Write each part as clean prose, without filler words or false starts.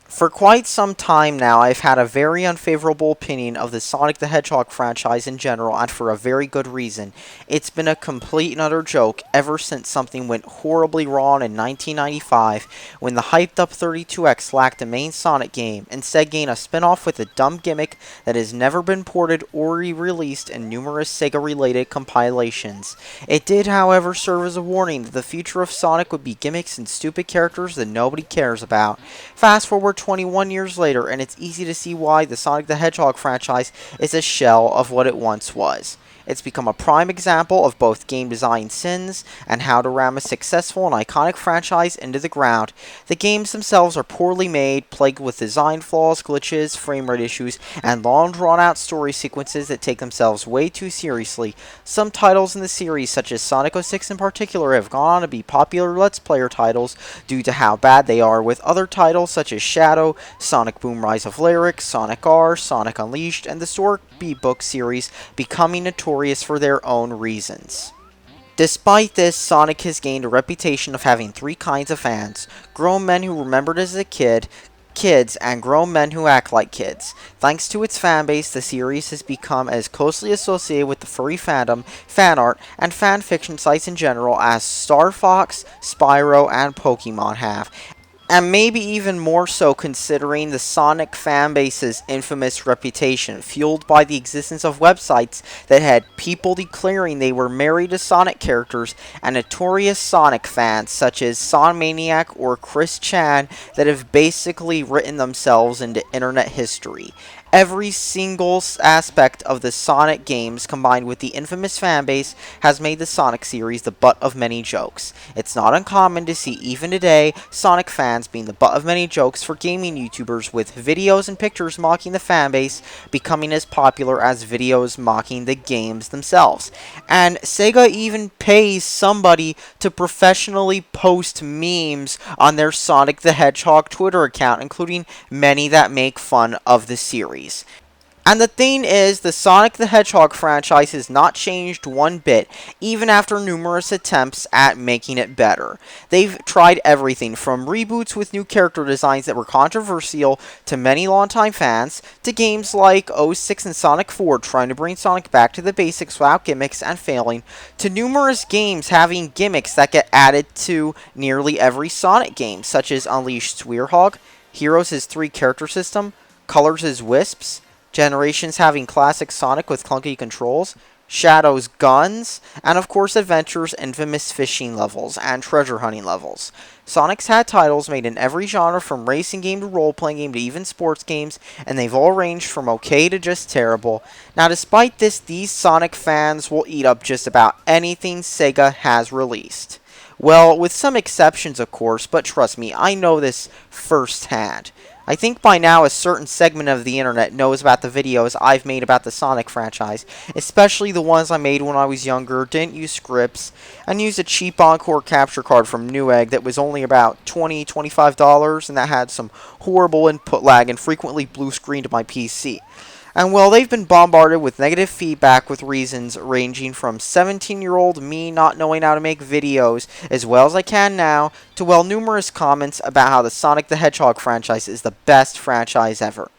For quite some time now, I've had a very unfavorable opinion of the Sonic the Hedgehog franchise in general, and for a very good reason. It's been a complete and utter joke ever since something went horribly wrong in 1995 when the hyped up 32X lacked a main Sonic game, instead gained a spin-off with a dumb gimmick that has never been ported or re-released in numerous Sega-related compilations. It did, however, serve as a warning that the future of Sonic would be gimmicks and stupid characters that nobody cares about. Fast forward 21 years later, and it's easy to see why the Sonic the Hedgehog franchise is a shell of what it once was. It's become a prime example of both game design sins and how to ram a successful and iconic franchise into the ground. The games themselves are poorly made, plagued with design flaws, glitches, frame rate issues, and long drawn out story sequences that take themselves way too seriously. Some titles in the series, such as Sonic 06 in particular, have gone on to be popular Let's Player titles due to how bad they are, with other titles such as Shadow, Sonic Boom Rise of Lyric, Sonic R, Sonic Unleashed, and the Stork B-Book series becoming notorious for their own reasons. Despite this, Sonic has gained a reputation of having three kinds of fans: grown men who remembered as a kid, kids, and grown men who act like kids. Thanks to its fanbase, the series has become as closely associated with the furry fandom, fan art, and fan fiction sites in general as Star Fox, Spyro, and Pokemon have, and maybe even more so considering the Sonic fanbase's infamous reputation, fueled by the existence of websites that had people declaring they were married to Sonic characters, and notorious Sonic fans such as Sonmaniac or Chris Chan that have basically written themselves into internet history. Every single aspect of the Sonic games, combined with the infamous fanbase, has made the Sonic series the butt of many jokes. It's not uncommon to see, even today, Sonic fans being the butt of many jokes for gaming YouTubers, with videos and pictures mocking the fanbase becoming as popular as videos mocking the games themselves. And Sega even pays somebody to professionally post memes on their Sonic the Hedgehog Twitter account, including many that make fun of the series. And the thing is, the Sonic the Hedgehog franchise has not changed one bit, even after numerous attempts at making it better. They've tried everything from reboots with new character designs that were controversial to many longtime fans, to games like 06 and Sonic 4 trying to bring Sonic back to the basics without gimmicks and failing, to numerous games having gimmicks that get added to nearly every Sonic game, such as Unleashed Swearhog, Heroes' 3 character system, Colors' Wisps, Generations having classic Sonic with clunky controls, Shadow's guns, and of course Adventure's infamous fishing levels and treasure hunting levels. Sonic's had titles made in every genre, from racing game to role-playing game to even sports games, and they've all ranged from okay to just terrible. Now, despite this, these Sonic fans will eat up just about anything Sega has released. Well, with some exceptions of course, but trust me, I know this firsthand. I think by now a certain segment of the internet knows about the videos I've made about the Sonic franchise, especially the ones I made when I was younger, didn't use scripts, and used a cheap Encore capture card from Newegg that was only about $20–$25, and that had some horrible input lag and frequently blue screened my PC. And well, they've been bombarded with negative feedback with reasons ranging from 17-year-old me not knowing how to make videos as well as I can now, to well, numerous comments about how the Sonic the Hedgehog franchise is the best franchise ever.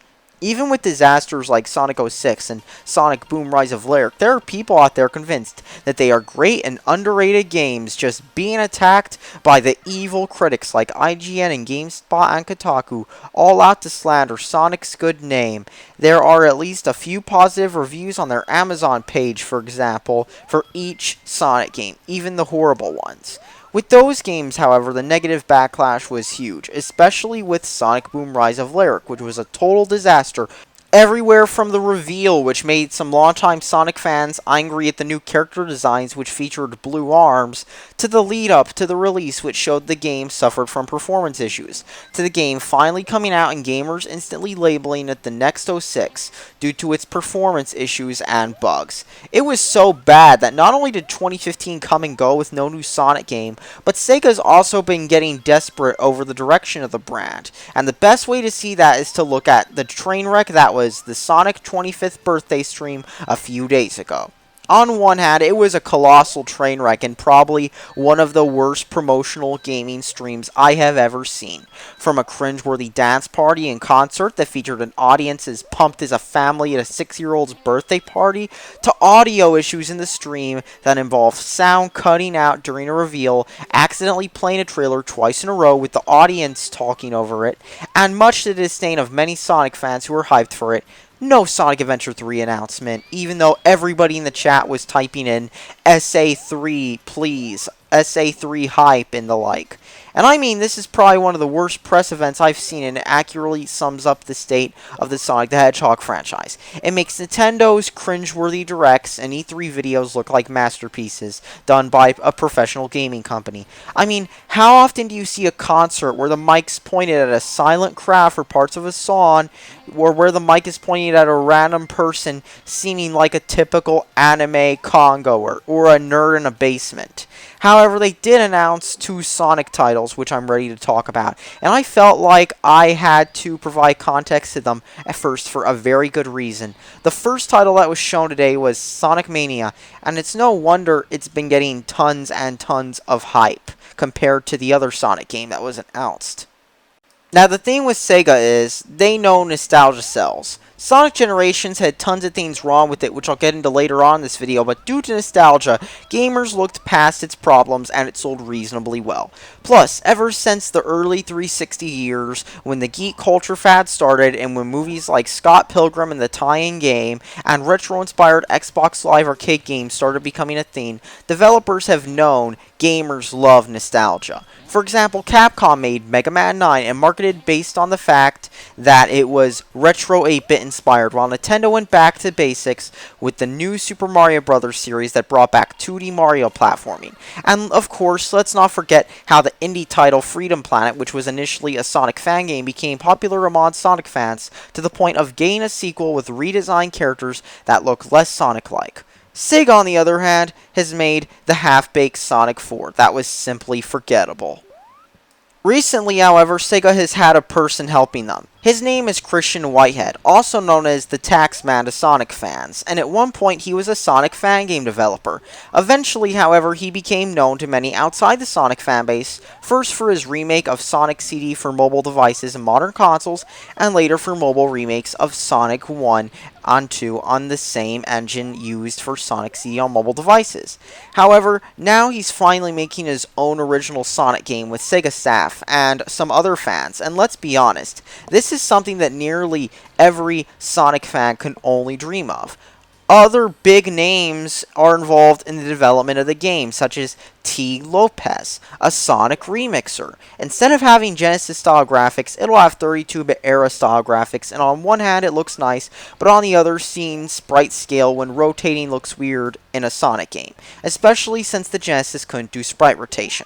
Even with disasters like Sonic 06 and Sonic Boom Rise of Lyric, there are people out there convinced that they are great and underrated games, just being attacked by the evil critics like IGN and GameSpot and Kotaku, all out to slander Sonic's good name. There are at least a few positive reviews on their Amazon page, for example, for each Sonic game, even the horrible ones. With those games, however, the negative backlash was huge, especially with Sonic Boom Rise of Lyric, which was a total disaster. Everywhere from the reveal, which made some longtime Sonic fans angry at the new character designs which featured blue arms, to the lead-up to the release which showed the game suffered from performance issues, to the game finally coming out and gamers instantly labeling it the next 06 due to its performance issues and bugs. It was so bad that not only did 2015 come and go with no new Sonic game, but Sega's also been getting desperate over the direction of the brand, and the best way to see that is to look at the train wreck that was the Sonic 25th birthday stream a few days ago. On one hand, it was a colossal train wreck and probably one of the worst promotional gaming streams I have ever seen. From a cringeworthy dance party and concert that featured an audience as pumped as a family at a 6-year-old's birthday party, to audio issues in the stream that involved sound cutting out during a reveal, accidentally playing a trailer twice in a row with the audience talking over it, and much to the disdain of many Sonic fans who were hyped for it, no Sonic Adventure 3 announcement, even though everybody in the chat was typing in SA3 please, SA3 hype, and the like. And I mean, this is probably one of the worst press events I've seen, and it accurately sums up the state of the Sonic the Hedgehog franchise. It makes Nintendo's cringeworthy directs and E3 videos look like masterpieces done by a professional gaming company. I mean, how often do you see a concert where the mic's pointed at a silent crowd for parts of a song, or where the mic is pointed at a random person seeming like a typical anime congoer or a nerd in a basement? However, they did announce 2 Sonic titles, which I'm ready to talk about, and I felt like I had to provide context to them at first for a very good reason. The first title that was shown today was Sonic Mania, and it's no wonder it's been getting tons and tons of hype compared to the other Sonic game that was announced. Now, the thing with Sega is, they know nostalgia sells. Sonic Generations had tons of things wrong with it, which I'll get into later on in this video, but due to nostalgia, gamers looked past its problems and it sold reasonably well. Plus, ever since the early 360 years, when the geek culture fad started and when movies like Scott Pilgrim and the tie-in game and retro-inspired Xbox Live arcade games started becoming a thing, developers have known gamers love nostalgia. For example, Capcom made Mega Man 9 and marketed based on the fact that it was retro 8-bit inspired, while Nintendo went back to basics with the new Super Mario Bros. Series that brought back 2D Mario platforming. And of course, let's not forget how the indie title Freedom Planet, which was initially a Sonic fan game, became popular among Sonic fans to the point of getting a sequel with redesigned characters that look less Sonic-like. Sega, on the other hand, has made the half-baked Sonic 4. That was simply forgettable. Recently, however, Sega has had a person helping them. His name is Christian Whitehead, also known as the Taxman to Sonic fans, and at one point he was a Sonic fan game developer. Eventually, however, he became known to many outside the Sonic fanbase, first for his remake of Sonic CD for mobile devices and modern consoles, and later for mobile remakes of Sonic 1 and 2 on the same engine used for Sonic CD on mobile devices. However, now he's finally making his own original Sonic game with Sega staff and some other fans, and let's be honest, this is something that nearly every Sonic fan can only dream of. Other big names are involved in the development of the game, such as T. Lopez, a Sonic remixer. Instead of having Genesis-style graphics, it'll have 32-bit era-style graphics, and on one hand it looks nice, but on the other, seeing sprite scale when rotating looks weird in a Sonic game, especially since the Genesis couldn't do sprite rotation.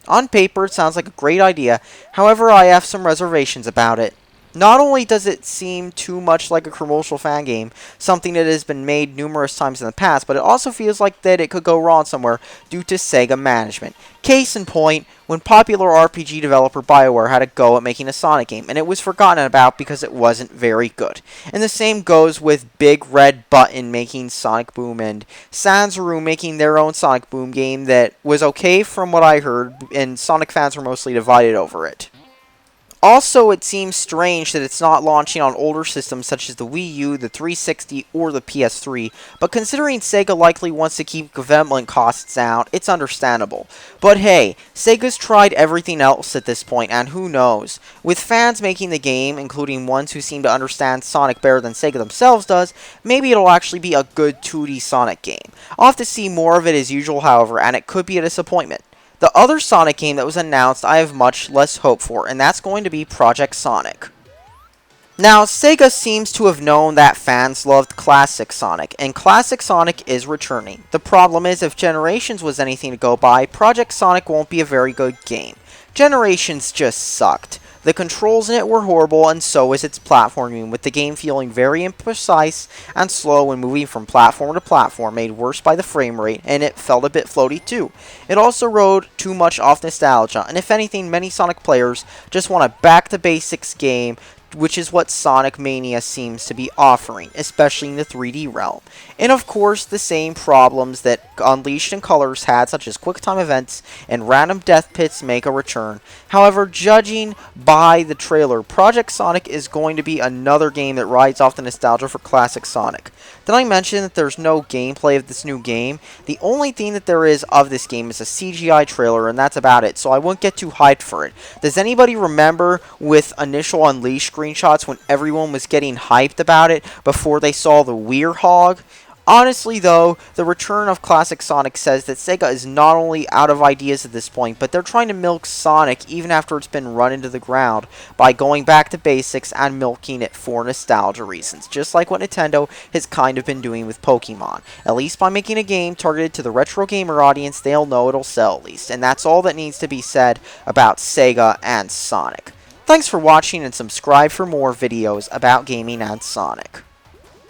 On paper, it sounds like a great idea, however I have some reservations about it. Not only does it seem too much like a commercial fan game, something that has been made numerous times in the past, but it also feels like that it could go wrong somewhere due to Sega management. Case in point, when popular RPG developer BioWare had a go at making a Sonic game, and it was forgotten about because it wasn't very good. And the same goes with Big Red Button making Sonic Boom and Sanzaru making their own Sonic Boom game that was okay from what I heard, and Sonic fans were mostly divided over it. Also, it seems strange that it's not launching on older systems such as the Wii U, the 360, or the PS3, but considering Sega likely wants to keep development costs down, it's understandable. But hey, Sega's tried everything else at this point, and who knows? With fans making the game, including ones who seem to understand Sonic better than Sega themselves does, maybe it'll actually be a good 2D Sonic game. I'll have to see more of it as usual, however, and it could be a disappointment. The other Sonic game that was announced I have much less hope for, and that's going to be Project Sonic. Now, Sega seems to have known that fans loved Classic Sonic, and Classic Sonic is returning. The problem is, if Generations was anything to go by, Project Sonic won't be a very good game. Generations just sucked. The controls in it were horrible, and so was its platforming, with the game feeling very imprecise and slow when moving from platform to platform, made worse by the frame rate, and it felt a bit floaty too. It also rode too much off nostalgia, and if anything, many Sonic players just want a back-to-basics game which is what Sonic Mania seems to be offering, especially in the 3D realm. And of course, the same problems that Unleashed and Colors had, such as quick-time events and random death pits, make a return. However, judging by the trailer, Project Sonic is going to be another game that rides off the nostalgia for classic Sonic. Did I mention that there's no gameplay of this new game? The only thing that there is of this game is a CGI trailer, and that's about it, so I won't get too hyped for it. Does anybody remember with initial Unleashed screenshots when everyone was getting hyped about it before they saw the Weirhog? Honestly, though, the return of classic Sonic says that Sega is not only out of ideas at this point, but they're trying to milk Sonic even after it's been run into the ground by going back to basics and milking it for nostalgia reasons, just like what Nintendo has kind of been doing with Pokemon. At least by making a game targeted to the retro gamer audience, they'll know it'll sell at least, and that's all that needs to be said about Sega and Sonic. Thanks for watching and subscribe for more videos about gaming and Sonic.